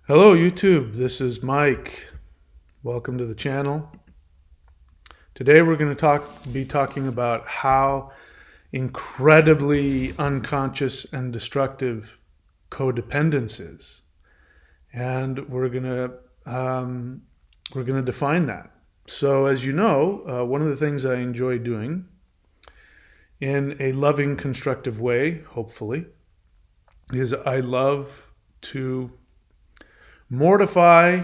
Hello, YouTube. This is Mike. Welcome to the channel. Today we're going to be talking about how incredibly unconscious and destructive codependence is, and we're going to define that. So, as you know, one of the things I enjoy doing in a loving, constructive way, hopefully, is I love to mortify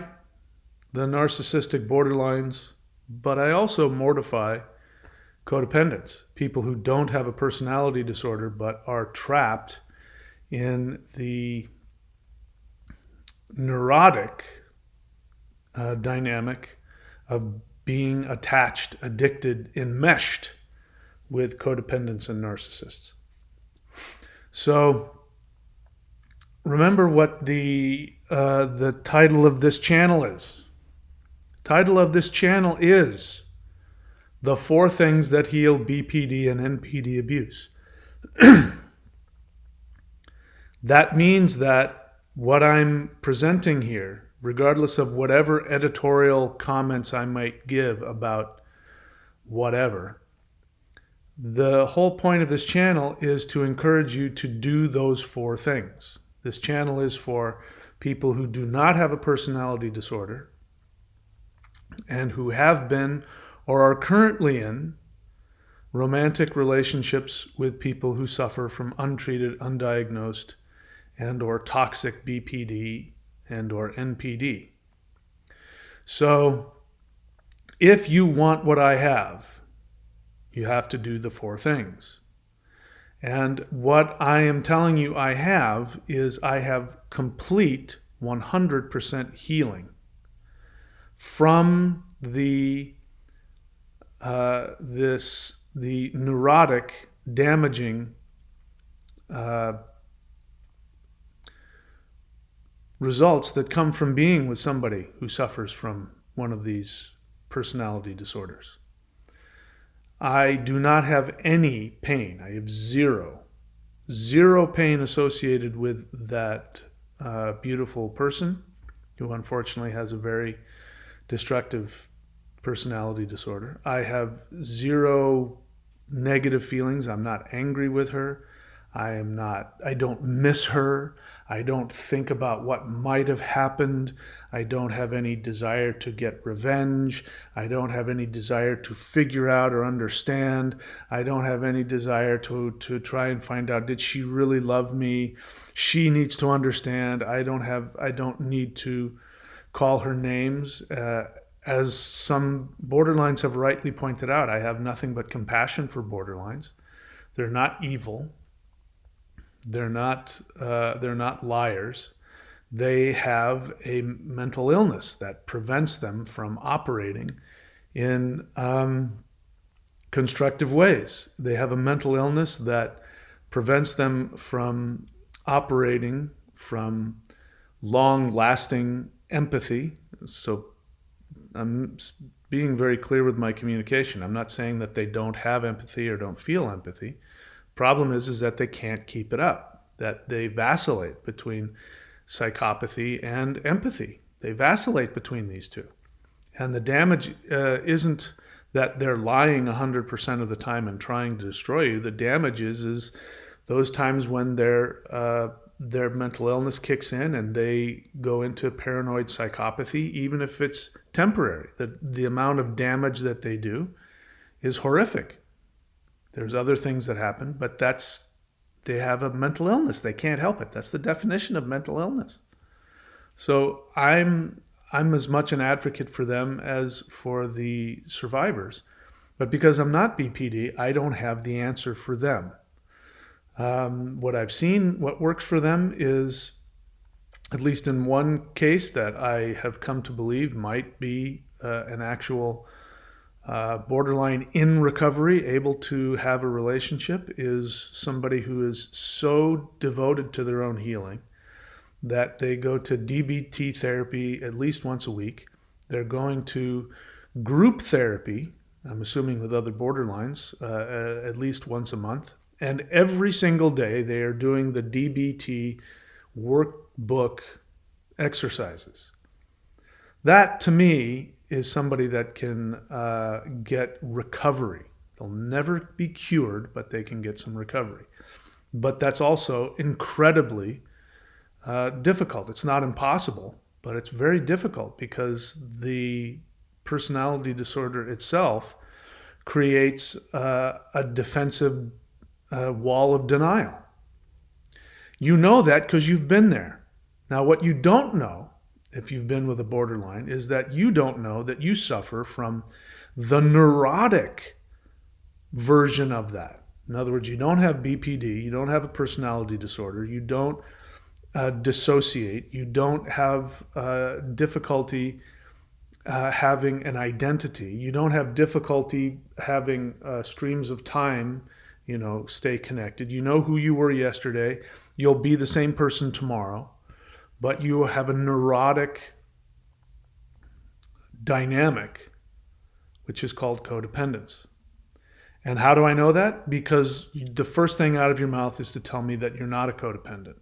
the narcissistic borderlines, but I also mortify codependents, people who don't have a personality disorder but are trapped in the neurotic dynamic of being attached, addicted, enmeshed with codependents and narcissists. So remember what the title of this channel is. The title of this channel is The Four Things That Heal BPD and NPD Abuse. That means that what I'm presenting here, regardless of whatever editorial comments I might give about whatever, the whole point of this channel is to encourage you to do those four things. This channel is for people who do not have a personality disorder and who have been or are currently in romantic relationships with people who suffer from untreated, undiagnosed, and or toxic BPD and or NPD. So if you want what I have, you have to do the four things. And what I am telling you I have is I have complete 100% healing from the neurotic, damaging results that come from being with somebody who suffers from one of these personality disorders. I do not have any pain. I have zero pain associated with that beautiful person who unfortunately has a very destructive personality disorder. I have zero negative feelings. I'm not angry with her. I don't miss her. I don't think about what might have happened. I don't have any desire to get revenge. I don't have any desire to figure out or understand. I don't have any desire to try and find out, did she really love me? She needs to understand. I don't need to call her names. As some borderlines have rightly pointed out, I have nothing but compassion for borderlines. They're not evil. They're not liars. They have a mental illness that prevents them from operating in constructive ways. They have a mental illness that prevents them from operating from long-lasting empathy. So I'm being very clear with my communication. I'm not saying that they don't have empathy or don't feel empathy. Problem is that they can't keep it up, that they vacillate between psychopathy and empathy. They vacillate between these two. And the damage isn't that they're lying 100% of the time and trying to destroy you. The damage is those times when their mental illness kicks in and they go into paranoid psychopathy, even if it's temporary. The amount of damage that they do is horrific. There's other things that happen, but they have a mental illness. They can't help it. That's the definition of mental illness. So I'm as much an advocate for them as for the survivors. But because I'm not BPD, I don't have the answer for them. What I've seen, what works for them is, at least in one case that I have come to believe might be an actual borderline in recovery, able to have a relationship, is somebody who is so devoted to their own healing that they go to DBT therapy at least once a week. They're going to group therapy, I'm assuming with other borderlines, at least once a month. And every single day they are doing the DBT workbook exercises. That, to me, is somebody that can get recovery. They'll never be cured, but they can get some recovery. But that's also incredibly difficult. It's not impossible, but it's very difficult because the personality disorder itself creates a defensive wall of denial. You know that because you've been there. Now, what you don't know, if you've been with a borderline, is that you don't know that you suffer from the neurotic version of that. In other words, you don't have BPD, you don't have a personality disorder, you don't dissociate, you don't have difficulty having an identity, you don't have difficulty having streams of time, stay connected. You know who you were yesterday, you'll be the same person tomorrow, but you have a neurotic dynamic, which is called codependence. And how do I know that? Because the first thing out of your mouth is to tell me that you're not a codependent.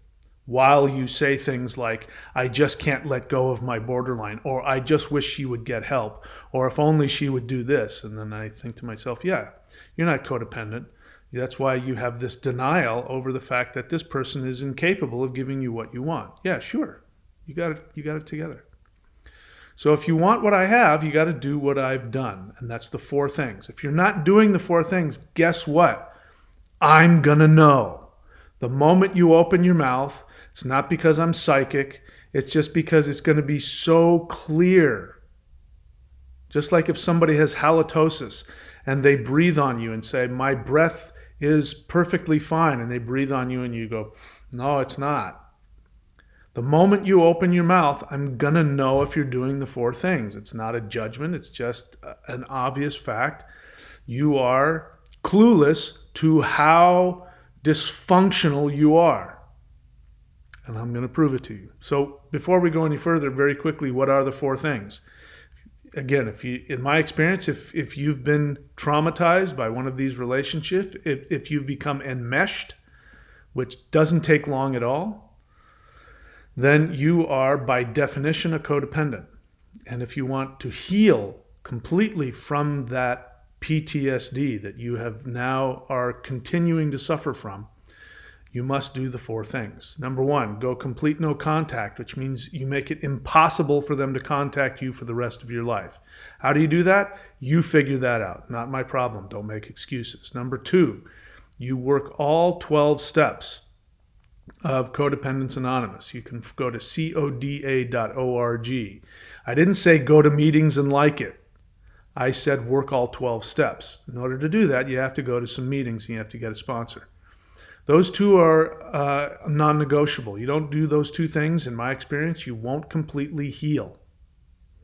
While you say things like, I just can't let go of my borderline, or I just wish she would get help, or if only she would do this. And then I think to myself, yeah, you're not codependent. That's why you have this denial over the fact that this person is incapable of giving you what you want. Yeah, sure. You got it together. So if you want what I have, you got to do what I've done. And that's the 4 things. If you're not doing the 4 things, guess what? I'm going to know. The moment you open your mouth, it's not because I'm psychic. It's just because it's going to be so clear. Just like if somebody has halitosis and they breathe on you and say, my breath is perfectly fine. And they breathe on you and you go, no, it's not. The moment you open your mouth, I'm going to know if you're doing the 4 things. It's not a judgment. It's just an obvious fact. You are clueless to how dysfunctional you are. And I'm going to prove it to you. So before we go any further, very quickly, what are the 4 things? Again, in my experience, if you've been traumatized by one of these relationships, if you've become enmeshed, which doesn't take long at all, then you are by definition a codependent. And if you want to heal completely from that PTSD that you have now are continuing to suffer from, you must do the 4 things. Number 1, go complete no contact, which means you make it impossible for them to contact you for the rest of your life. How do you do that? You figure that out. Not my problem. Don't make excuses. Number 2, you work all 12 steps of Codependents Anonymous. You can go to coda.org. I didn't say go to meetings and like it. I said work all 12 steps. In order to do that, you have to go to some meetings and you have to get a sponsor. Those 2 are non-negotiable. You don't do those 2 things, in my experience, you won't completely heal.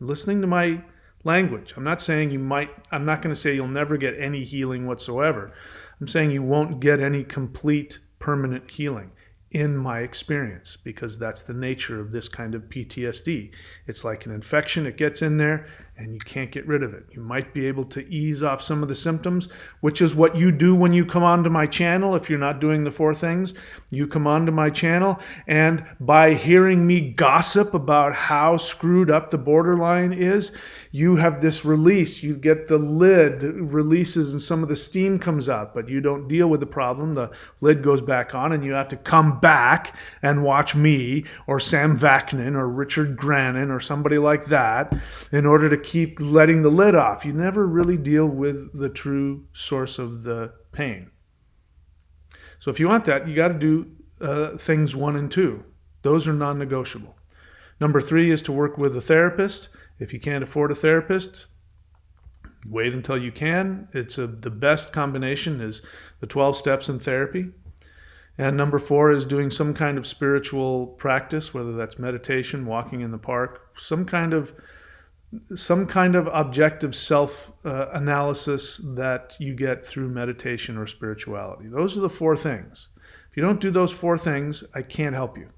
Listening to my language, I'm not going to say you'll never get any healing whatsoever. I'm saying you won't get any complete permanent healing. In my experience, because that's the nature of this kind of PTSD. It's like an infection, it gets in there and you can't get rid of it. You might be able to ease off some of the symptoms, which is what you do when you come onto my channel. If you're not doing the 4 things, you come onto my channel, and by hearing me gossip about how screwed up the borderline is, you have this release. You get the lid releases and some of the steam comes out, but you don't deal with the problem. The lid goes back on and you have to come back and watch me or Sam Vaknin or Richard Grannon or somebody like that in order to keep letting the lid off. You never really deal with the true source of the pain. So if you want that, you got to do things 1 and 2. Those are non-negotiable. Number 3 is to work with a therapist. If you can't afford a therapist, wait until you can. The best combination is the 12 steps in therapy. And number 4 is doing some kind of spiritual practice, whether that's meditation, walking in the park, some kind of objective self-analysis that you get through meditation or spirituality. Those are the 4 things. If you don't do those 4 things, I can't help you.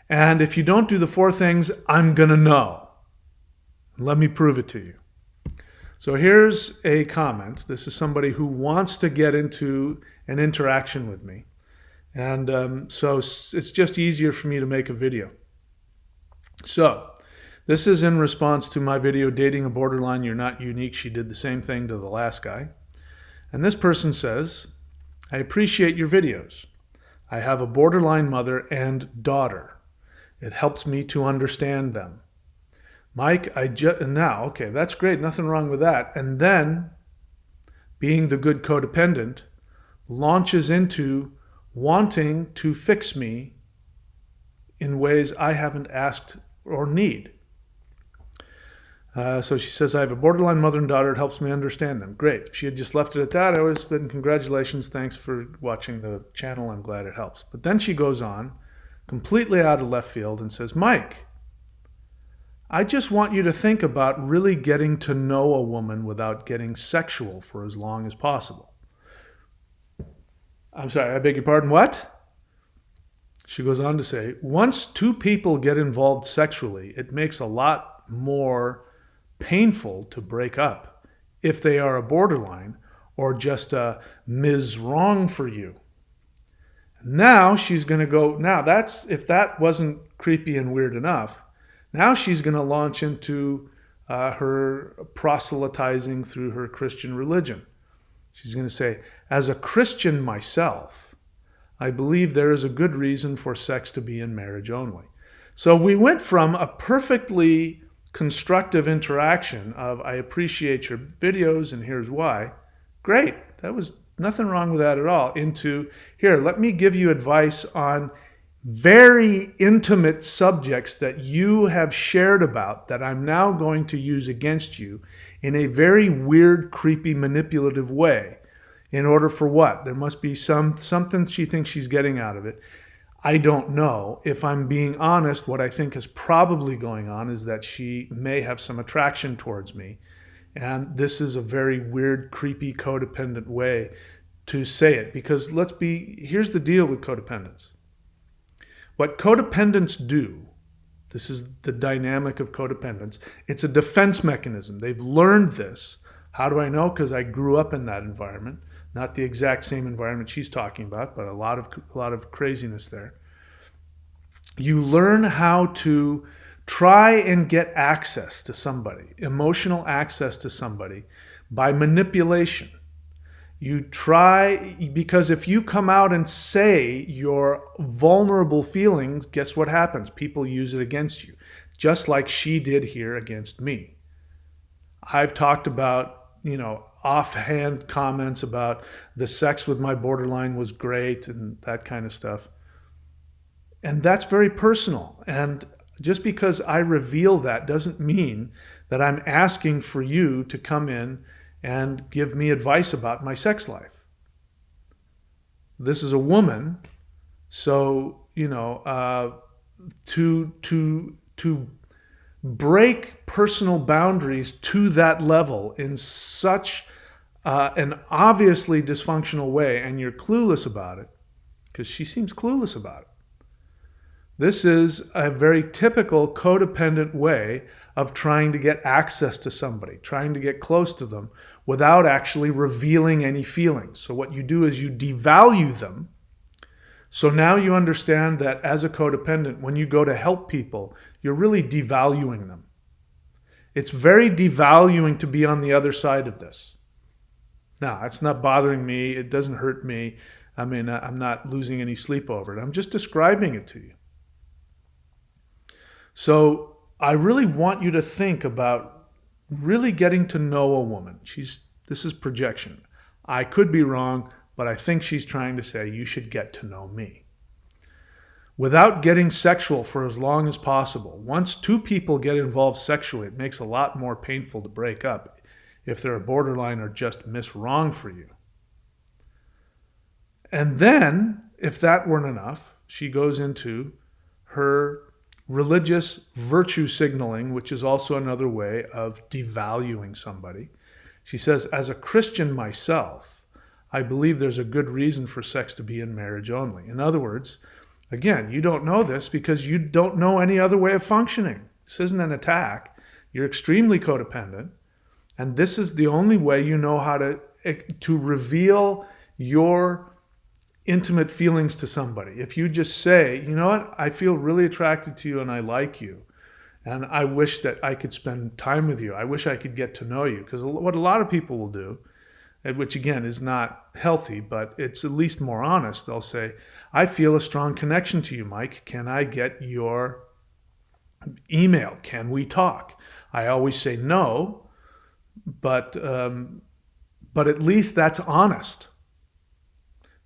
And if you don't do the 4 things, I'm going to know. Let me prove it to you. So here's a comment. This is somebody who wants to get into an interaction with me. And so it's just easier for me to make a video. So, this is in response to my video, Dating a Borderline, You're Not Unique. She did the same thing to the last guy. And this person says, I appreciate your videos. I have a borderline mother and daughter. It helps me to understand them. Mike, now, okay, that's great. Nothing wrong with that. And then, being the good codependent, launches into wanting to fix me in ways I haven't asked or need. So she says, I have a borderline mother and daughter. It helps me understand them. Great. If she had just left it at that, I would have been, congratulations. Thanks for watching the channel. I'm glad it helps. But then she goes on, completely out of left field, and says, Mike, I just want you to think about really getting to know a woman without getting sexual for as long as possible. I'm sorry, I beg your pardon, what? She goes on to say, once two people get involved sexually, it makes a lot more painful to break up if they are a borderline or just a Ms. Wrong for you. Now she's going to go, now that's, if that wasn't creepy and weird enough, now she's going to launch into her proselytizing through her Christian religion. She's going to say, as a Christian myself, I believe there is a good reason for sex to be in marriage only. So we went from a perfectly constructive interaction of, I appreciate your videos and here's why. Great. That was nothing wrong with that at all. Into, here, let me give you advice on very intimate subjects that you have shared about that I'm now going to use against you in a very weird, creepy, manipulative way. In order for what? There must be something she thinks she's getting out of it. I don't know. If I'm being honest, what I think is probably going on is that she may have some attraction towards me. And this is a very weird, creepy, codependent way to say it. Because here's the deal with codependents. What codependents do, this is the dynamic of codependence, it's a defense mechanism. They've learned this. How do I know? Because I grew up in that environment. Not the exact same environment she's talking about, but a lot of craziness there. You learn how to try and get access to somebody, emotional access to somebody, by manipulation. You try, because if you come out and say your vulnerable feelings, guess what happens? People use it against you, just like she did here against me. I've talked about, offhand comments about the sex with my borderline was great and that kind of stuff. And that's very personal. And just because I reveal that doesn't mean that I'm asking for you to come in and give me advice about my sex life. This is a woman, so to break personal boundaries to that level in such an obviously dysfunctional way, and you're clueless about it, because she seems clueless about it. This is a very typical codependent way of trying to get access to somebody, trying to get close to them without actually revealing any feelings. So what you do is you devalue them. So now you understand that as a codependent, when you go to help people, you're really devaluing them. It's very devaluing to be on the other side of this. Now, it's not bothering me. It doesn't hurt me. I mean, I'm not losing any sleep over it. I'm just describing it to you. So I really want you to think about really getting to know a woman. This is projection. I could be wrong, but I think she's trying to say you should get to know me. Without getting sexual for as long as possible. Once two people get involved sexually, it makes a lot more painful to break up if they're a borderline or just Miss Wrong for you. And then, if that weren't enough, she goes into her religious virtue signaling, which is also another way of devaluing somebody. She says, as a Christian myself, I believe there's a good reason for sex to be in marriage only. In other words, again, you don't know this because you don't know any other way of functioning. This isn't an attack. You're extremely codependent. And this is the only way you know how to reveal your intimate feelings to somebody. If you just say, you know what, I feel really attracted to you and I like you, And I wish that I could spend time with you. I wish I could get to know you. Because what a lot of people will do, which again is not healthy, but it's at least more honest, they'll say, I feel a strong connection to you, Mike. Can I get your email? Can we talk? I always say no, but at least that's honest.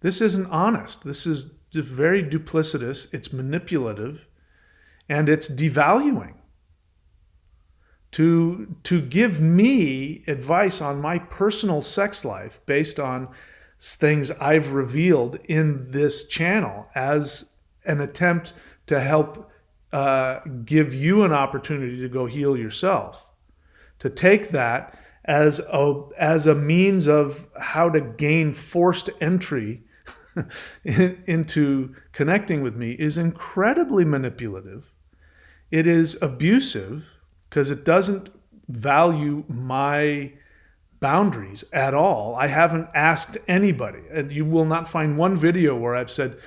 This isn't honest. This is just very duplicitous. It's manipulative, and it's devaluing. To give me advice on my personal sex life based on things I've revealed in this channel as an attempt to help give you an opportunity to go heal yourself. To take that as a means of how to gain forced entry into connecting with me is incredibly manipulative. It is abusive because it doesn't value my boundaries at all. I haven't asked anybody, and you will not find one video where I've said,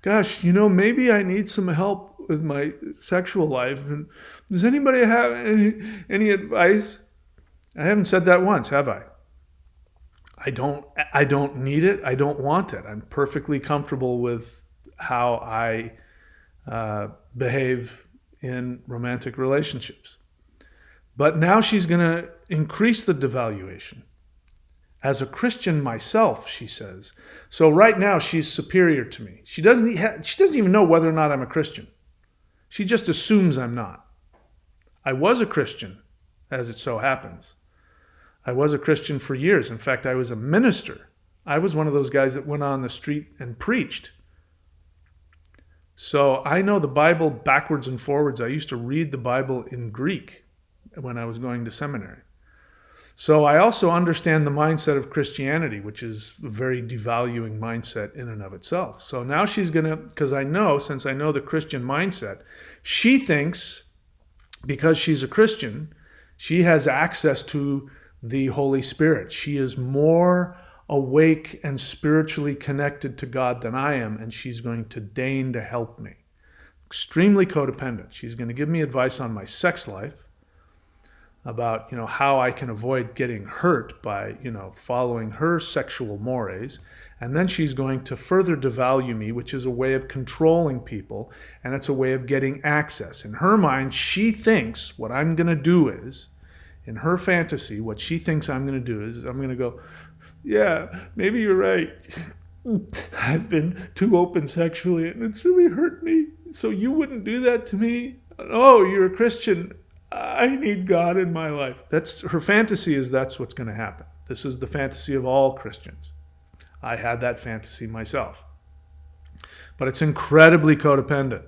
gosh, maybe I need some help with my sexual life. And does anybody have any advice? I haven't said that once, have I? I don't need it. I don't want it. I'm perfectly comfortable with how I behave in romantic relationships. But now she's going to increase the devaluation. As a Christian myself, she says. So right now she's superior to me. She doesn't even know whether or not I'm a Christian. She just assumes I'm not. I was a Christian, as it so happens. I was a Christian for years. In fact, I was a minister. I was one of those guys that went on the street and preached. So I know the Bible backwards and forwards. I used to read the Bible in Greek when I was going to seminary. So I also understand the mindset of Christianity, which is a very devaluing mindset in and of itself. So now she's going to, because since I know the Christian mindset, she thinks because she's a Christian, she has access to the Holy Spirit. She is more awake and spiritually connected to God than I am, and she's going to deign to help me. Extremely codependent. She's going to give me advice on my sex life, about how I can avoid getting hurt by following her sexual mores, and then she's going to further devalue me, which is a way of controlling people, and it's a way of getting access. In her mind, she thinks what I'm going to do is, in her fantasy, what she thinks I'm going to do is I'm going to go, yeah, maybe you're right. I've been too open sexually and it's really hurt me. So you wouldn't do that to me? Oh, you're a Christian. I need God in my life. That's her fantasy, is that's what's going to happen. This is the fantasy of all Christians. I had that fantasy myself. But it's incredibly codependent.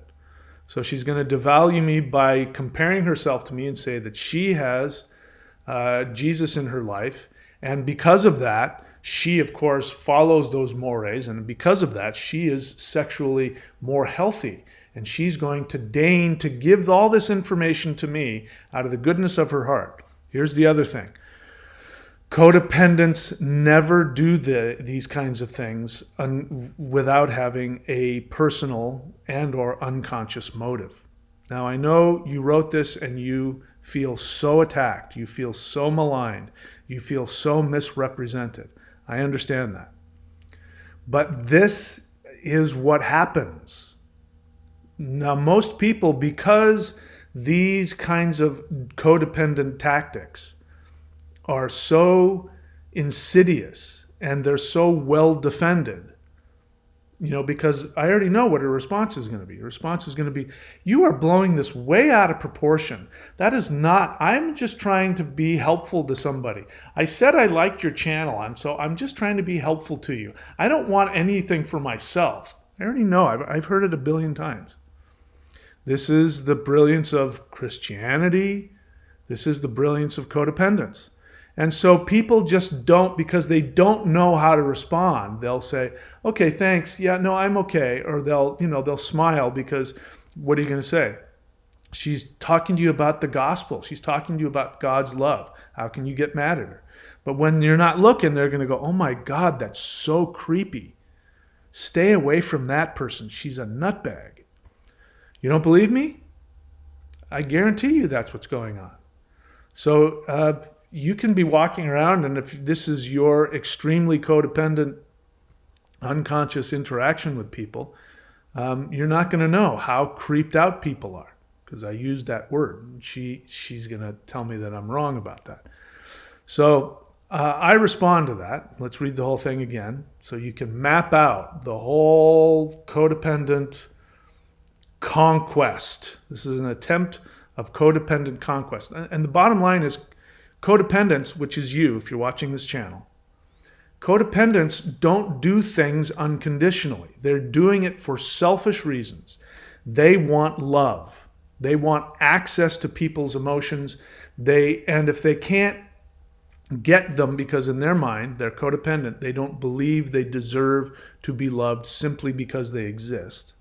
So she's going to devalue me by comparing herself to me and say that she has Jesus in her life. And because of that, she, of course, follows those mores. And because of that, she is sexually more healthy. And she's going to deign to give all this information to me out of the goodness of her heart. Here's the other thing. Codependents never do these kinds of things without having a personal and or unconscious motive. Now, I know you wrote this and you feel so attacked. You feel so maligned. You feel so misrepresented. I understand that. But this is what happens. Now, most people, because these kinds of codependent tactics are so insidious and they're so well defended, because I already know what her response is going to be. Her response is going to be, you are blowing this way out of proportion. That is not, I'm just trying to be helpful to somebody. I said I liked your channel, so I'm just trying to be helpful to you. I don't want anything for myself. I already know, I've heard it a billion times. This is the brilliance of Christianity. This is the brilliance of codependence. And so people just don't, because they don't know how to respond, they'll say, okay, thanks. Yeah, no, I'm okay. Or they'll smile because what are you going to say? She's talking to you about the gospel. She's talking to you about God's love. How can you get mad at her? But when you're not looking, they're going to go, oh my God, that's so creepy. Stay away from that person. She's a nutbag. You don't believe me? I guarantee you that's what's going on. So you can be walking around, and if this is your extremely codependent, unconscious interaction with people, you're not going to know how creeped out people are, because I used that word. She's going to tell me that I'm wrong about that. So I respond to that. Let's read the whole thing again so you can map out the whole codependent conquest. This is an attempt of codependent conquest. And the bottom line is codependents, which is you if you're watching this channel. Codependents don't do things unconditionally. They're doing it for selfish reasons. They want love. They want access to people's emotions. And if they can't get them, because in their mind, they're codependent, they don't believe they deserve to be loved simply because they exist,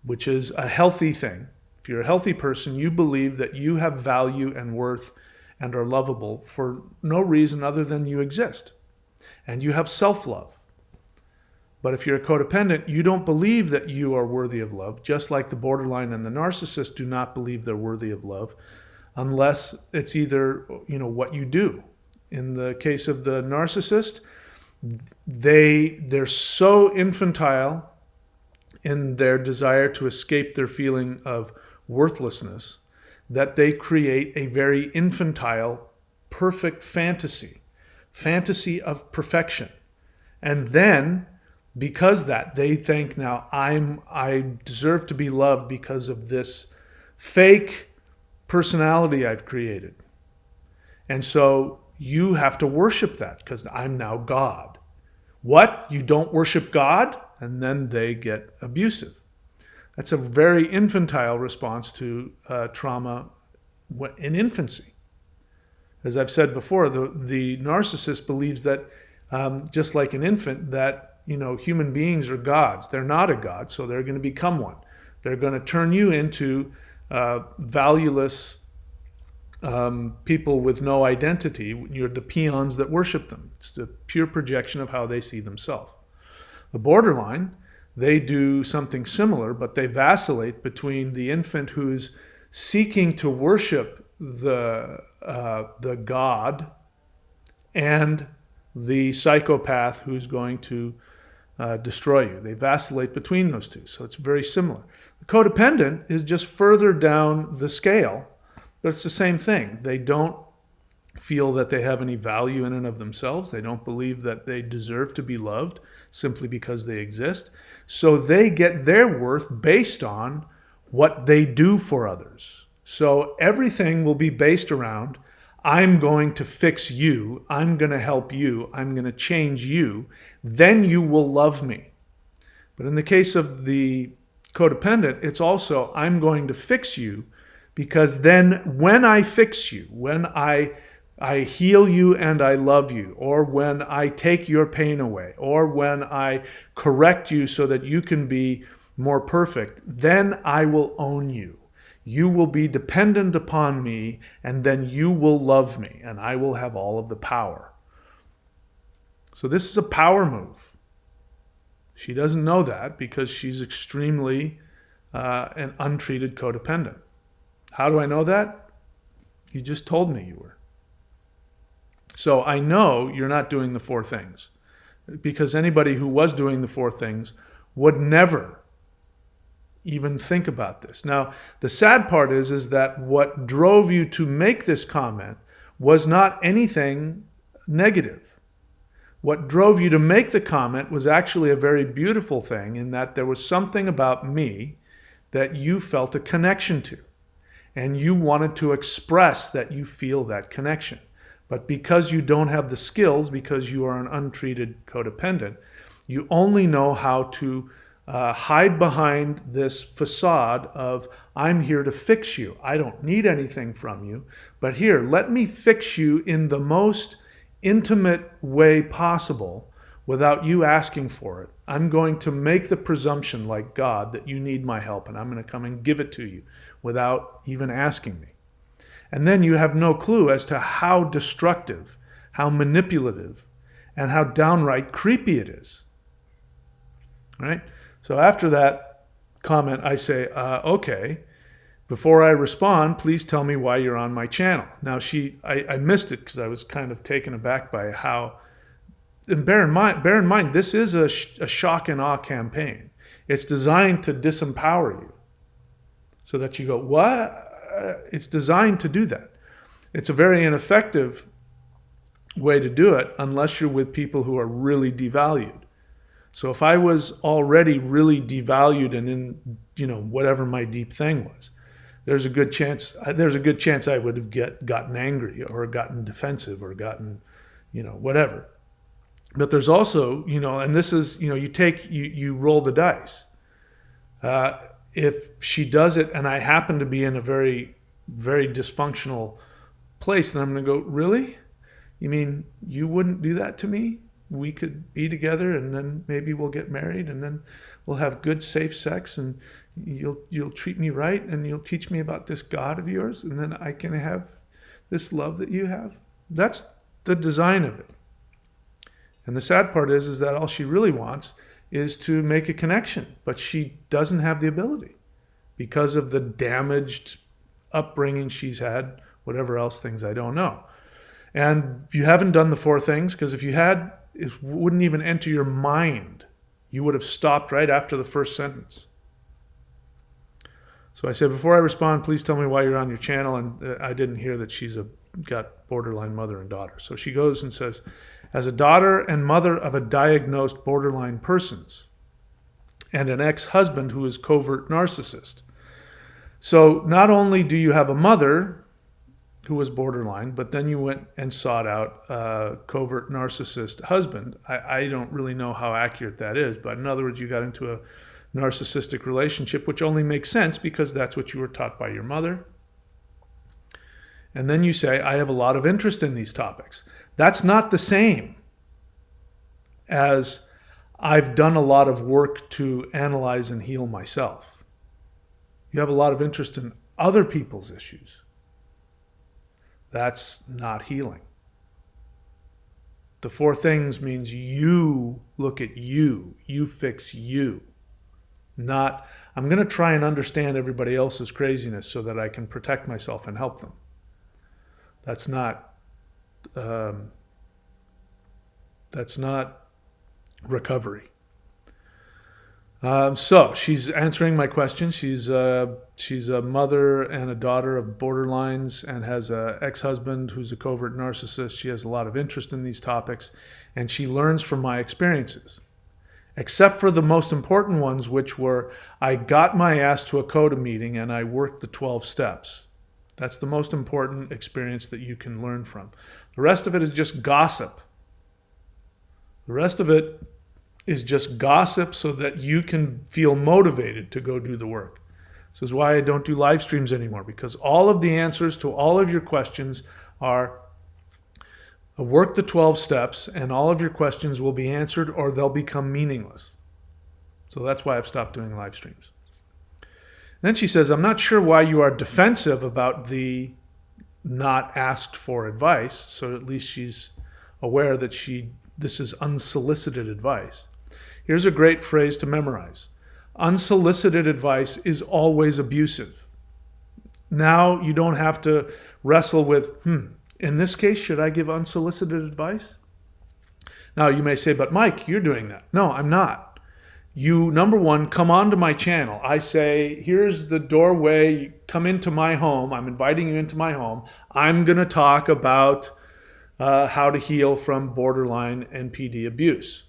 which is a healthy thing. If you're a healthy person, you believe that you have value and worth and are lovable for no reason other than you exist. And you have self-love. But if you're a codependent, you don't believe that you are worthy of love, just like the borderline and the narcissist do not believe they're worthy of love, unless it's either, what you do. In the case of the narcissist, they're so infantile in their desire to escape their feeling of worthlessness that they create a very infantile, perfect fantasy of perfection. And then, because that, they think, now I deserve to be loved because of this fake personality I've created. And so you have to worship that because I'm now God. What? You don't worship God? And then they get abusive. That's a very infantile response to trauma in infancy. As I've said before, the narcissist believes that, just like an infant, that human beings are gods. They're not a god, so they're going to become one. They're going to turn you into valueless people with no identity. You're the peons that worship them. It's the pure projection of how they see themselves. The borderline, they do something similar, but they vacillate between the infant who's seeking to worship the God and the psychopath who's going to destroy you. They vacillate between those two, so it's very similar. The codependent is just further down the scale, but it's the same thing. They don't feel that they have any value in and of themselves. They don't believe that they deserve to be loved simply because they exist. So they get their worth based on what they do for others. So everything will be based around, I'm going to fix you, I'm going to help you, I'm going to change you, then you will love me. But in the case of the codependent, it's also, I'm going to fix you, because then when I fix you, when I heal you and I love you, or when I take your pain away, or when I correct you so that you can be more perfect, then I will own you. You will be dependent upon me, and then you will love me, and I will have all of the power. So this is a power move. She doesn't know that because she's extremely an untreated codependent. How do I know that? You just told me you were. So I know you're not doing the four things, because anybody who was doing the four things would never even think about this. Now, the sad part is that what drove you to make this comment was not anything negative. What drove you to make the comment was actually a very beautiful thing, in that there was something about me that you felt a connection to, and you wanted to express that you feel that connection. But because you don't have the skills, because you are an untreated codependent, you only know how to hide behind this facade of, I'm here to fix you. I don't need anything from you, but here, let me fix you in the most intimate way possible without you asking for it. I'm going to make the presumption, like God, that you need my help, and I'm going to come and give it to you without even asking me. And then you have no clue as to how destructive, how manipulative, and how downright creepy it is. Right? So after that comment, I say, okay, Before I respond, please tell me why you're on my channel. Now I missed it because I was kind of taken aback by how, and bear in mind, this is a shock and awe campaign. It's designed to disempower you so that you go, what? It's designed to do that. It's a very ineffective way to do it unless you're with people who are really devalued. So if I was already really devalued and in, whatever my deep thing was, there's a good chance I would have gotten angry or gotten defensive or gotten, whatever. But there's also, and this is, you roll the dice. If she does it and I happen to be in a very, very dysfunctional place, then I'm going to go, really? You mean you wouldn't do that to me? We could be together and then maybe we'll get married and then we'll have good, safe sex and you'll treat me right and you'll teach me about this God of yours and then I can have this love that you have. That's the design of it. And the sad part is that all she really wants is to make a connection, but she doesn't have the ability because of the damaged upbringing she's had, whatever else things I don't know. And you haven't done the 4 things, because if you had, it wouldn't even enter your mind. You would have stopped right after the first sentence. So I said, before I respond, please tell me why you're on your channel. And I didn't hear that she's got borderline mother and daughter. So she goes and says, as a daughter and mother of a diagnosed borderline persons and an ex-husband who is covert narcissist. So not only do you have a mother who was borderline, but then you went and sought out a covert narcissist husband. I don't really know how accurate that is, but in other words, you got into a narcissistic relationship, which only makes sense because that's what you were taught by your mother. And then you say, I have a lot of interest in these topics. That's not the same as I've done a lot of work to analyze and heal myself. You have a lot of interest in other people's issues. That's not healing. The 4 things means you look at you fix you. Not, I'm going to try and understand everybody else's craziness so that I can protect myself and help them. That's not recovery. So she's answering my question. She's a mother and a daughter of borderlines and has an ex-husband who's a covert narcissist. She has a lot of interest in these topics, and she learns from my experiences, except for the most important ones, which were I got my ass to a CODA meeting and I worked the 12 steps. That's the most important experience that you can learn from. The rest of it is just gossip. The rest of it is just gossip so that you can feel motivated to go do the work. This is why I don't do live streams anymore, because all of the answers to all of your questions are work the 12 steps and all of your questions will be answered or they'll become meaningless. So that's why I've stopped doing live streams. Then she says, I'm not sure why you are defensive about the not asked for advice. So at least she's aware that this is unsolicited advice. Here's a great phrase to memorize. Unsolicited advice is always abusive. Now you don't have to wrestle with, in this case, should I give unsolicited advice? Now you may say, but Mike, you're doing that. No, I'm not. You, number one, come onto my channel. I say, here's the doorway, come into my home. I'm inviting you into my home. I'm going to talk about how to heal from borderline NPD abuse.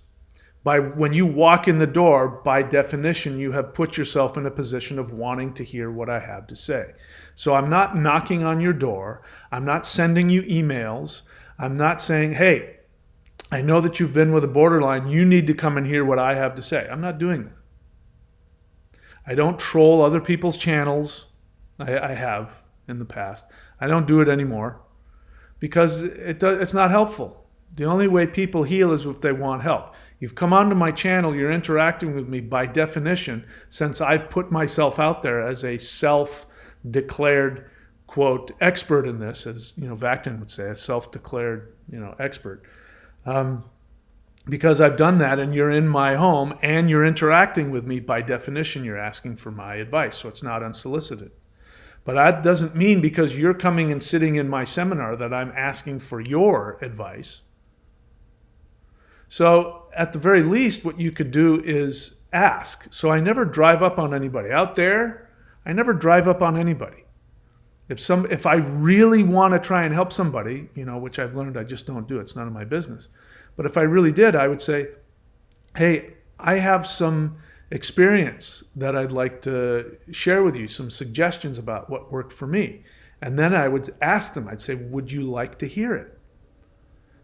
When you walk in the door, by definition, you have put yourself in a position of wanting to hear what I have to say. So I'm not knocking on your door. I'm not sending you emails. I'm not saying, hey, I know that you've been with a borderline. You need to come and hear what I have to say. I'm not doing that. I don't troll other people's channels. I have in the past. I don't do it anymore because it's not helpful. The only way people heal is if they want help. You've come onto my channel, you're interacting with me by definition, since I've put myself out there as a self-declared, quote, expert in this, as Vacton would say, a self-declared, expert. Because I've done that and you're in my home and you're interacting with me, by definition, you're asking for my advice. So it's not unsolicited. But that doesn't mean because you're coming and sitting in my seminar that I'm asking for your advice. So at the very least, what you could do is ask. So I never drive up on anybody. Out there, I never drive up on anybody. If I really want to try and help somebody, which I've learned I just don't do, it's none of my business. But if I really did, I would say, hey, I have some experience that I'd like to share with you, some suggestions about what worked for me. And then I would ask them, I'd say, would you like to hear it?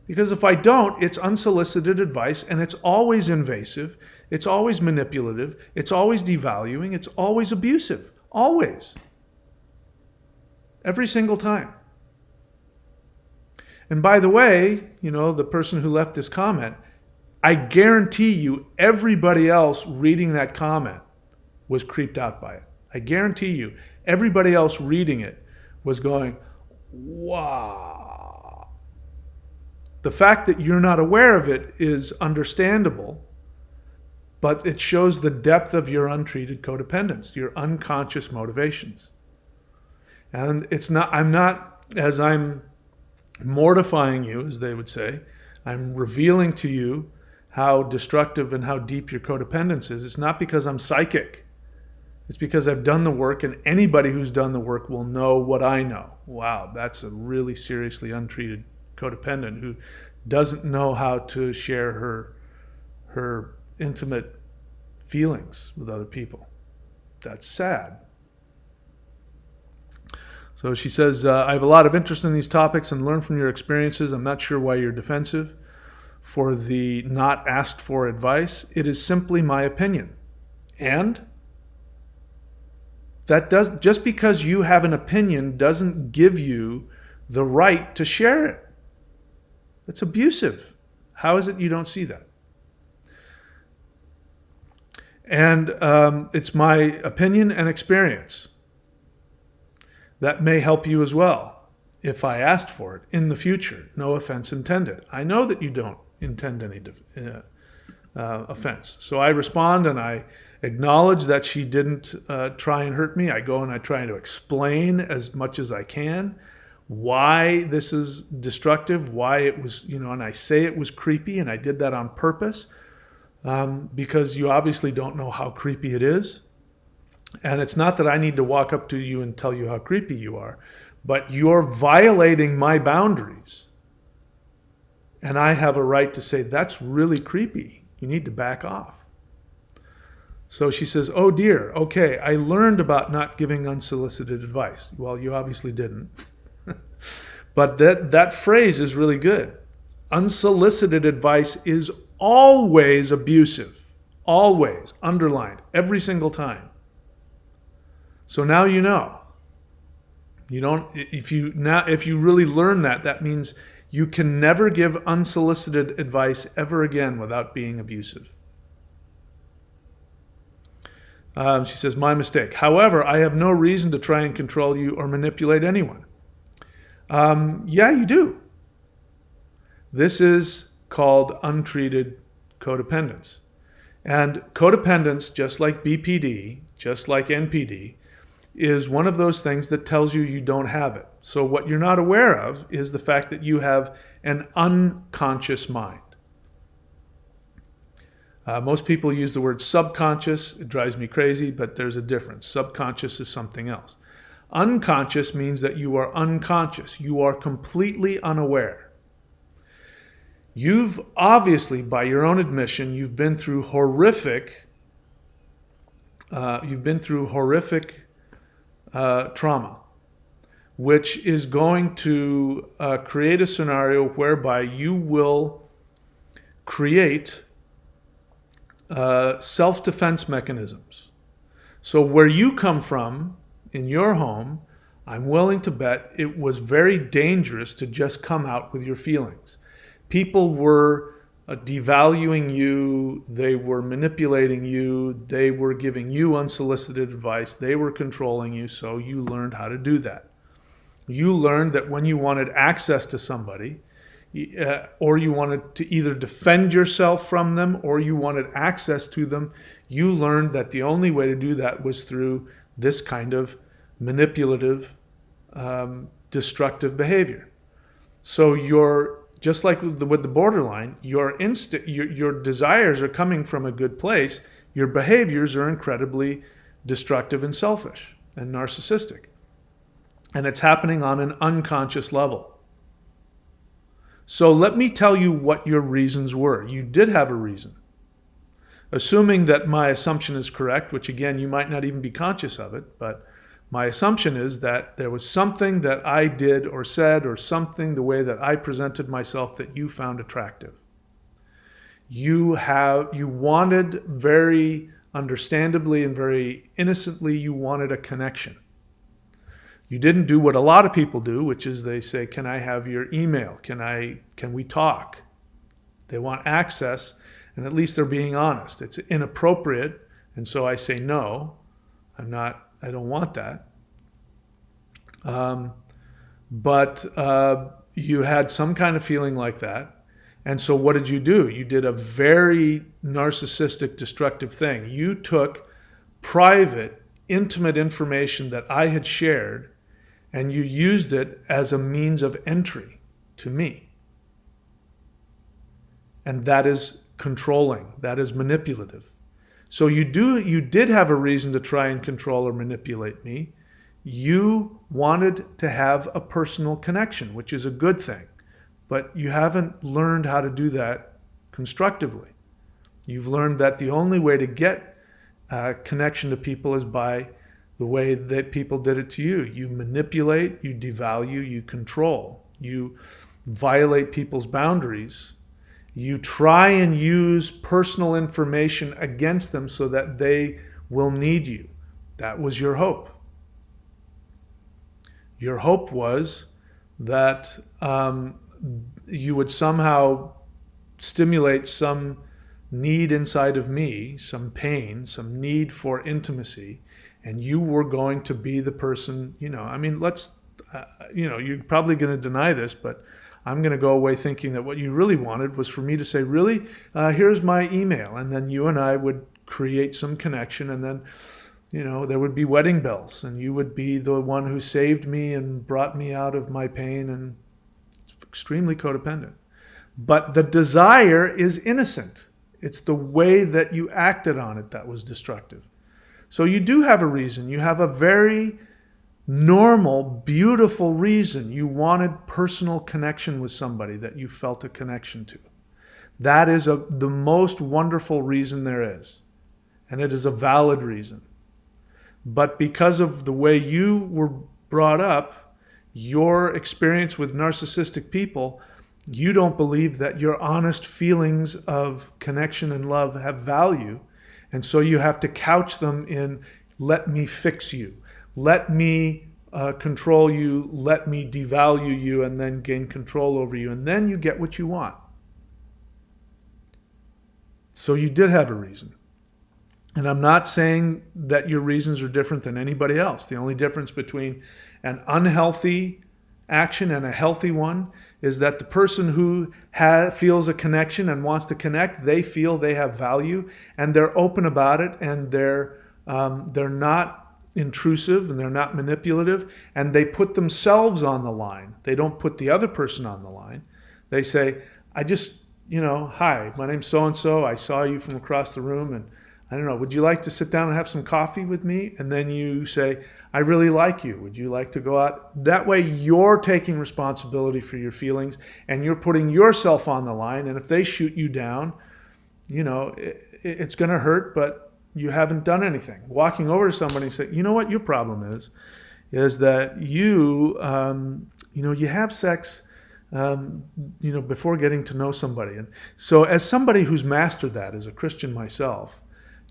Because if I don't, it's unsolicited advice, and it's always invasive, it's always manipulative, it's always devaluing, it's always abusive. Always. Every single time. And by the way, the person who left this comment, I guarantee you everybody else reading that comment was creeped out by it. I guarantee you everybody else reading it was going, wow. The fact that you're not aware of it is understandable, but it shows the depth of your untreated codependence, your unconscious motivations. And as I'm mortifying you, as they would say, I'm revealing to you how destructive and how deep your codependence is. It's not because I'm psychic. It's because I've done the work, and anybody who's done the work will know what I know. Wow, that's a really seriously untreated codependent who doesn't know how to share her intimate feelings with other people. That's sad. So she says, I have a lot of interest in these topics and learn from your experiences. I'm not sure why you're defensive for the not asked for advice. It is simply my opinion. And just because you have an opinion doesn't give you the right to share it. It's abusive. How is it you don't see that? And it's my opinion and experience. That may help you as well if I asked for it in the future. No offense intended. I know that you don't intend any offense. So I respond and I acknowledge that she didn't try and hurt me. I go and I try to explain as much as I can why this is destructive, why it was, and I say it was creepy, and I did that on purpose because you obviously don't know how creepy it is. And it's not that I need to walk up to you and tell you how creepy you are, but you're violating my boundaries. And I have a right to say, that's really creepy. You need to back off. So she says, oh dear, okay, I learned about not giving unsolicited advice. Well, you obviously didn't. But that phrase is really good. Unsolicited advice is always abusive. Always. Underlined. Every single time. So now you know. If you really learn that, that means you can never give unsolicited advice ever again without being abusive. She says, my mistake. However, I have no reason to try and control you or manipulate anyone. Yeah, you do. This is called untreated codependence. And codependence, just like BPD, just like NPD, is one of those things that tells you you don't have it. So what you're not aware of is the fact that you have an unconscious mind. Most people use the word subconscious. It drives me crazy, but there's a difference. Subconscious is something else. Unconscious means that you are unconscious. You are completely unaware. You've obviously, by your own admission, you've been through horrific trauma, which is going to create a scenario whereby you will create self-defense mechanisms. So where you come from in your home, I'm willing to bet it was very dangerous to just come out with your feelings. People were devaluing you, they were manipulating you, they were giving you unsolicited advice, they were controlling you, so you learned how to do that. You learned that when you wanted access to somebody, or you wanted to either defend yourself from them or you wanted access to them, you learned that the only way to do that was through this kind of manipulative, destructive behavior. So you're just like with the borderline, your desires are coming from a good place. Your behaviors are incredibly destructive and selfish and narcissistic. And it's happening on an unconscious level. So let me tell you what your reasons were. You did have a reason. Assuming that my assumption is correct, which again, you might not even be conscious of it, but my assumption is that there was something that I did or said or something the way that I presented myself that you found attractive. You wanted very understandably and very innocently, you wanted a connection. You didn't do what a lot of people do, which is they say, can I have your email? Can we talk? They want access, and at least they're being honest. It's inappropriate, and so I say, no, I don't want that. But you had some kind of feeling like that. And so what did you do? You did a very narcissistic, destructive thing. You took private, intimate information that I had shared, and you used it as a means of entry to me. And that is controlling. That is manipulative. So you did have a reason to try and control or manipulate me. You wanted to have a personal connection, which is a good thing. But you haven't learned how to do that constructively. You've learned that the only way to get connection to people is by the way that people did it to you. You manipulate, you devalue, you control, you violate people's boundaries. You try and use personal information against them so that they will need you. That was your hope. Your hope was that you would somehow stimulate some need inside of me, some pain, some need for intimacy, and you were going to be the person, you're probably going to deny this, but I'm going to go away thinking that what you really wanted was for me to say, really, here's my email. And then you and I would create some connection, and then, there would be wedding bells, and you would be the one who saved me and brought me out of my pain, and it's extremely codependent. But the desire is innocent. It's the way that you acted on it that was destructive. So you do have a reason. You have a very normal, beautiful reason. You wanted personal connection with somebody that you felt a connection to. That is the most wonderful reason there is. And it is a valid reason. But because of the way you were brought up, your experience with narcissistic people, you don't believe that your honest feelings of connection and love have value. And so you have to couch them in, let me fix you. Let me control you. Let me devalue you and then gain control over you. And then you get what you want. So you did have a reason. And I'm not saying that your reasons are different than anybody else. The only difference between an unhealthy action and a healthy one is that the person who feels a connection and wants to connect, they feel they have value and they're open about it, and they're not intrusive and they're not manipulative, and they put themselves on the line. They don't put the other person on the line. They say, hi, my name's so-and-so. I saw you from across the room, and I don't know, would you like to sit down and have some coffee with me? And then you say, I really like you. Would you like to go out? That way you're taking responsibility for your feelings and you're putting yourself on the line. And if they shoot you down, it's going to hurt, but you haven't done anything. Walking over to somebody and say, you know what your problem is that you have sex, before getting to know somebody. And so as somebody who's mastered that as a Christian myself,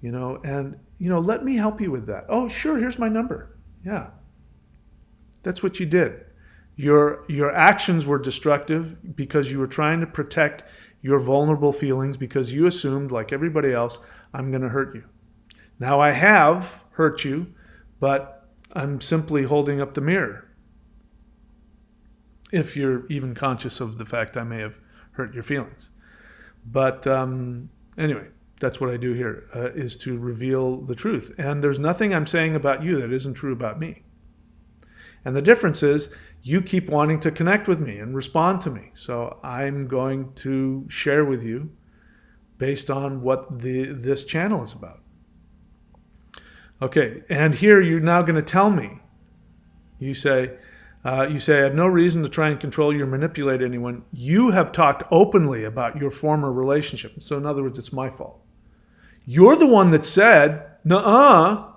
let me help you with that. Oh, sure, here's my number. Yeah. That's what you did. Your actions were destructive because you were trying to protect your vulnerable feelings because you assumed, like everybody else, I'm going to hurt you. Now I have hurt you, but I'm simply holding up the mirror. If you're even conscious of the fact I may have hurt your feelings. But anyway, that's what I do here, is to reveal the truth. And there's nothing I'm saying about you that isn't true about me. And the difference is you keep wanting to connect with me and respond to me. So I'm going to share with you based on what this channel is about. Okay, and here you're now going to tell me. You say, I have no reason to try and control you or manipulate anyone. You have talked openly about your former relationship. So in other words, it's my fault. You're the one that said, nuh-uh,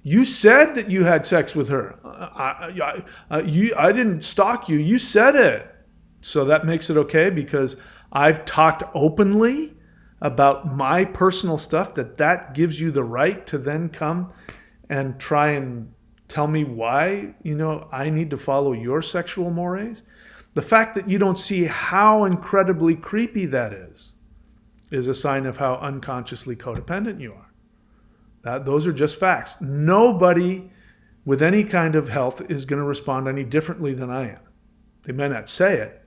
you said that you had sex with her. I didn't stalk you. You said it. So that makes it okay because I've talked openly about my personal stuff, that gives you the right to then come and try and tell me why, I need to follow your sexual mores. The fact that you don't see how incredibly creepy that is a sign of how unconsciously codependent you are. Those are just facts. Nobody with any kind of health is going to respond any differently than I am. They may not say it,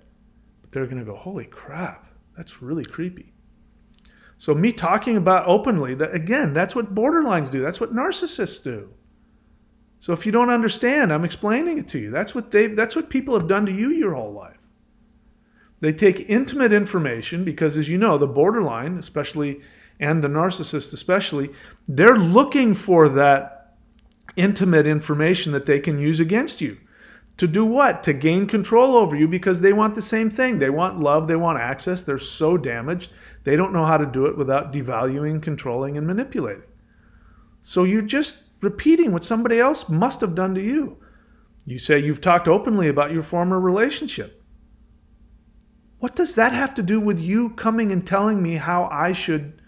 but they're going to go, holy crap, that's really creepy. So me talking about openly, again, that's what borderlines do. That's what narcissists do. So if you don't understand, I'm explaining it to you. That's what people have done to you your whole life. They take intimate information because, as you know, the borderline, especially, and the narcissist especially, they're looking for that intimate information that they can use against you. To do what? To gain control over you because they want the same thing. They want love. They want access. They're so damaged. They don't know how to do it without devaluing, controlling, and manipulating. So you're just repeating what somebody else must have done to you. You say you've talked openly about your former relationship. What does that have to do with you coming and telling me how I should,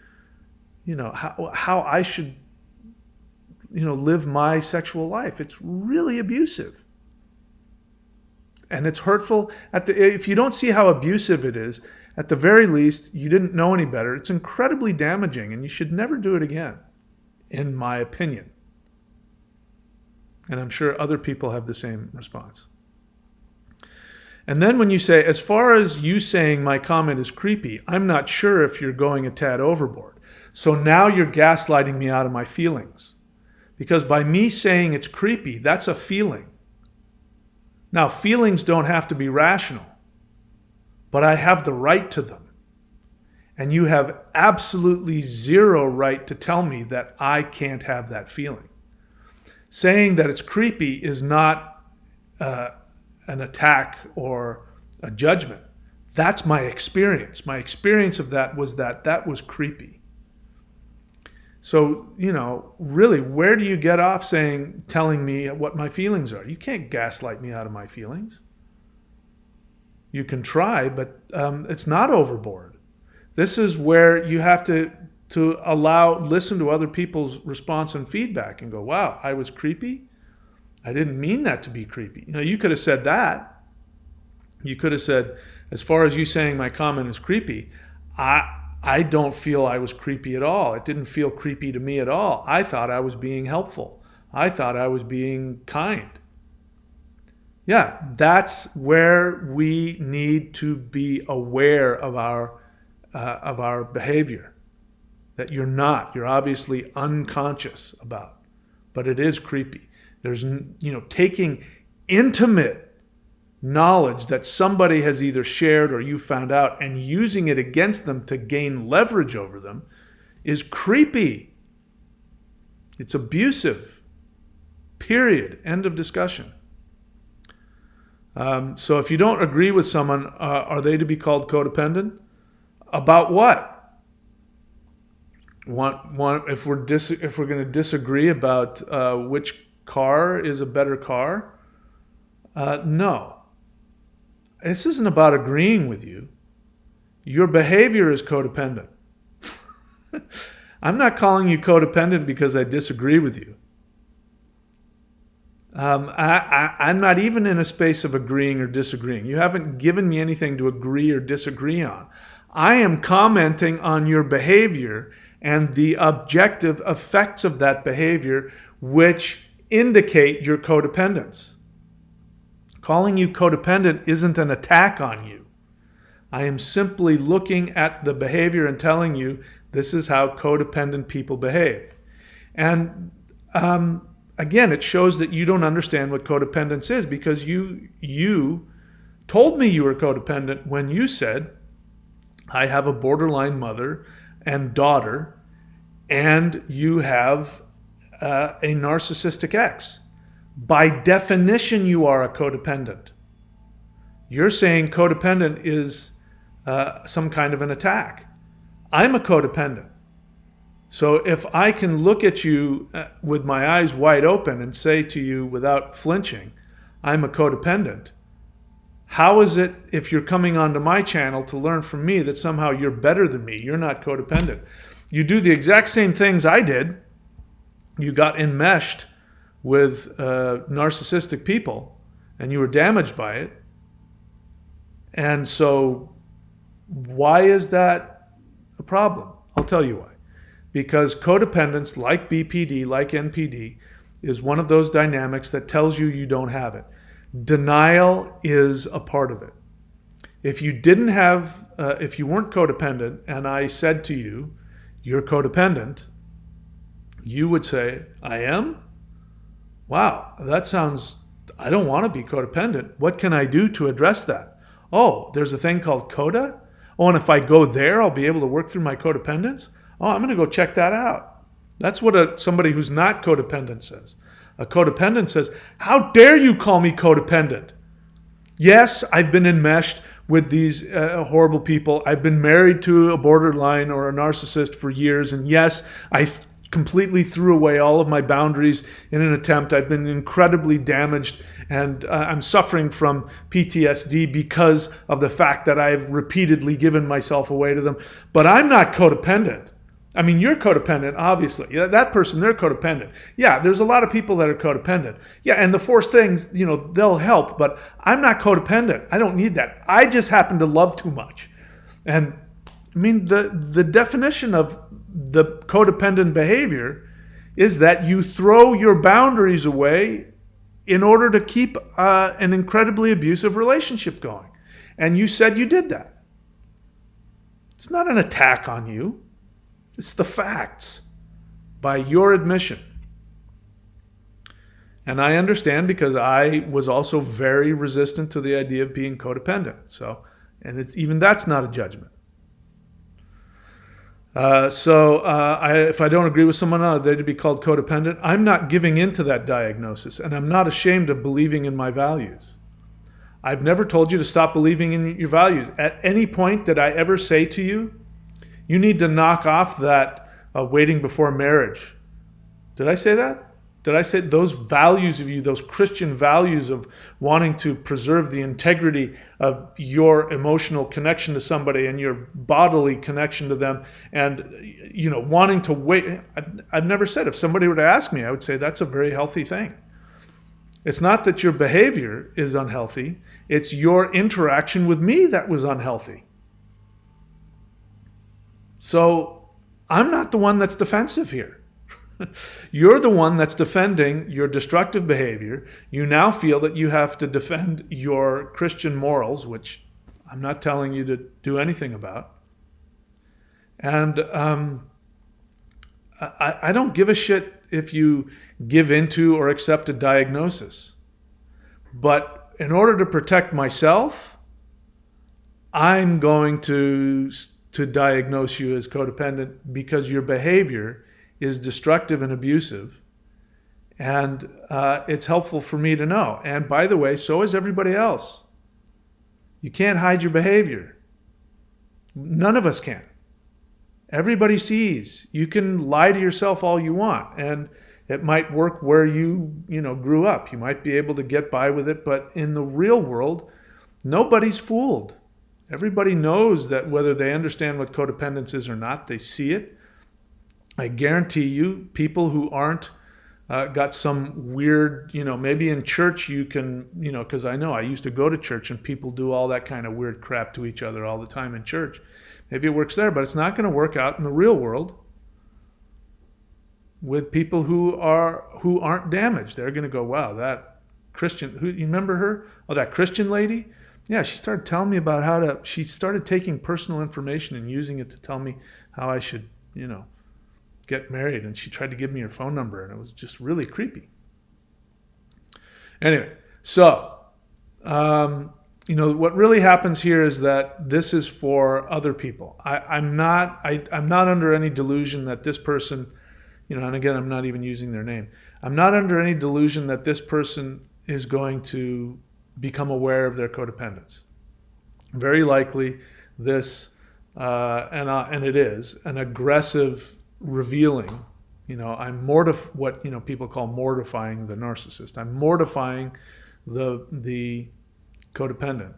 how I should, live my sexual life? It's really abusive. And it's hurtful. If you don't see how abusive it is, at the very least, you didn't know any better. It's incredibly damaging, and you should never do it again, in my opinion. And I'm sure other people have the same response. And then when you say, as far as you saying my comment is creepy, I'm not sure if you're going a tad overboard. So now you're gaslighting me out of my feelings. Because by me saying it's creepy, that's a feeling. Now, feelings don't have to be rational, but I have the right to them. And you have absolutely zero right to tell me that I can't have that feeling. Saying that it's creepy is not an attack or a judgment. That's my experience. My experience of that was creepy. So, really, where do you get off telling me what my feelings are? You can't gaslight me out of my feelings. You can try, but it's not overboard. This is where you have to listen to other people's response and feedback and go, wow, I was creepy? I didn't mean that to be creepy. You could have said that. You could have said, as far as you saying my comment is creepy, I don't feel I was creepy at all. It didn't feel creepy to me at all. I thought I was being helpful. I thought I was being kind. Yeah, that's where we need to be aware of our behavior. That you're obviously unconscious about, but it is creepy. There's, taking intimate knowledge that somebody has either shared or you found out and using it against them to gain leverage over them is creepy. It's abusive. Period. End of discussion. So if you don't agree with someone, are they to be called codependent? About what? If we're going to disagree about which car is a better car, no. This isn't about agreeing with you. Your behavior is codependent. I'm not calling you codependent because I disagree with you. I'm not even in a space of agreeing or disagreeing. You haven't given me anything to agree or disagree on. I am commenting on your behavior and the objective effects of that behavior, which indicate your codependence. Calling you codependent isn't an attack on you. I am simply looking at the behavior and telling you this is how codependent people behave. And again, it shows that you don't understand what codependence is, because you told me you were codependent when you said, I have a borderline mother and daughter, and you have a narcissistic ex. By definition, you are a codependent. You're saying codependent is some kind of an attack. I'm a codependent. So if I can look at you with my eyes wide open and say to you without flinching, I'm a codependent, how is it, if you're coming onto my channel to learn from me, that somehow you're better than me? You're not codependent. You do the exact same things I did. You got enmeshed with narcissistic people, and you were damaged by it. And so why is that a problem? I'll tell you why. Because codependence, like BPD, like NPD, is one of those dynamics that tells you don't have it. Denial is a part of it. If you didn't have, if you weren't codependent, and I said to you, you're codependent, you would say, I am? Wow, that sounds, I don't want to be codependent. What can I do to address that? Oh, there's a thing called CODA? Oh, and if I go there, I'll be able to work through my codependence? Oh, I'm going to go check that out. That's what somebody who's not codependent says. A codependent says, how dare you call me codependent? Yes, I've been enmeshed with these horrible people. I've been married to a borderline or a narcissist for years. And yes, I completely threw away all of my boundaries in an attempt. I've been incredibly damaged, and I'm suffering from PTSD because of the fact that I've repeatedly given myself away to them. But I'm not codependent. I mean, you're codependent, obviously. That person, they're codependent. Yeah, there's a lot of people that are codependent. Yeah, and the forced things, they'll help, but I'm not codependent. I don't need that. I just happen to love too much. And I mean, the definition of the codependent behavior is that you throw your boundaries away in order to keep an incredibly abusive relationship going. And you said you did that. It's not an attack on you. It's the facts, by your admission. And I understand, because I was also very resistant to the idea of being codependent. So, and even that's not a judgment. If I don't agree with someone, they're to be called codependent. I'm not giving in to that diagnosis, and I'm not ashamed of believing in my values. I've never told you to stop believing in your values. At any point did I ever say to you, you need to knock off that waiting before marriage? Did I say that? Did I say those values of you, those Christian values of wanting to preserve the integrity of your emotional connection to somebody and your bodily connection to them, and wanting to wait? I've never said, if somebody were to ask me, I would say that's a very healthy thing. It's not that your behavior is unhealthy, it's your interaction with me that was unhealthy. So I'm not the one that's defensive here. You're the one that's defending your destructive behavior. You now feel that you have to defend your Christian morals, which I'm not telling you to do anything about. And I don't give a shit if you give into or accept a diagnosis. But in order to protect myself, I'm going to diagnose you as codependent, because your behavior is destructive and abusive. And it's helpful for me to know. And by the way, so is everybody else. You can't hide your behavior. None of us can. Everybody sees. You can lie to yourself all you want, and it might work where you grew up. You might be able to get by with it, but in the real world, nobody's fooled. Everybody knows that whether they understand what codependence is or not, they see it. I guarantee you, people who aren't got some weird, maybe in church you can, because I know I used to go to church and people do all that kind of weird crap to each other all the time in church. Maybe it works there, but it's not going to work out in the real world with people who aren't damaged. They're going to go, wow, that Christian, you remember her? Oh, that Christian lady? Yeah, she started telling me about she started taking personal information and using it to tell me how I should, get married. And she tried to give me her phone number, and it was just really creepy. Anyway, so what really happens here is that this is for other people. I'm not under any delusion that this person, and again, I'm not even using their name. I'm not under any delusion that this person is going to become aware of their codependence. Very likely, this and it is an aggressive revealing. I'm what people call mortifying the narcissist. I'm mortifying the codependent.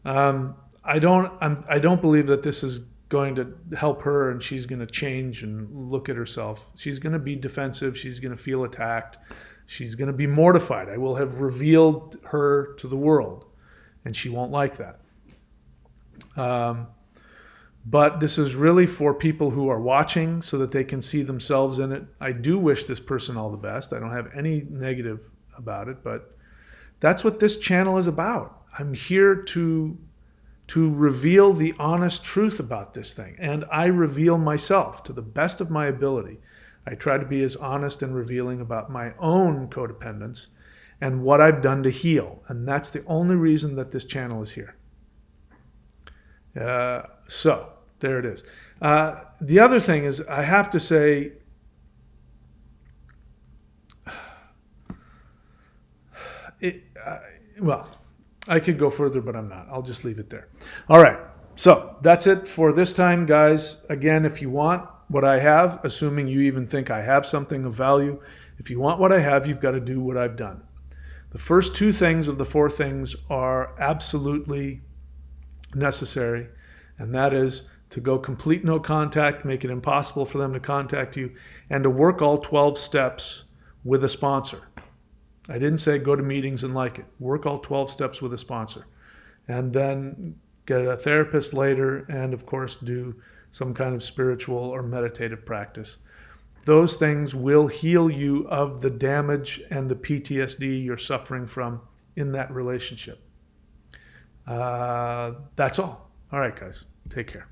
I don't believe that this is going to help her and she's going to change and look at herself. She's going to be defensive. She's going to feel attacked. She's going to be mortified. I will have revealed her to the world, and she won't like that. But this is really for people who are watching so that they can see themselves in it. I do wish this person all the best. I don't have any negative about it, but that's what this channel is about. I'm here to reveal the honest truth about this thing. And I reveal myself to the best of my ability. I try to be as honest and revealing about my own codependence and what I've done to heal. And that's the only reason that this channel is here. So there it is. The other thing is, I have to say, I could go further, but I'm not. I'll just leave it there. All right. So that's it for this time, guys. Again, if you want what I have, assuming you even think I have something of value, if you want what I have, you've got to do what I've done. The first two things of the four things are absolutely necessary, and that is to go complete no contact, make it impossible for them to contact you, and to work all 12 steps with a sponsor. I didn't say go to meetings and like it. Work all 12 steps with a sponsor. And then get a therapist later, and of course do some kind of spiritual or meditative practice. Those things will heal you of the damage and the PTSD you're suffering from in that relationship. That's all. All right, guys. Take care.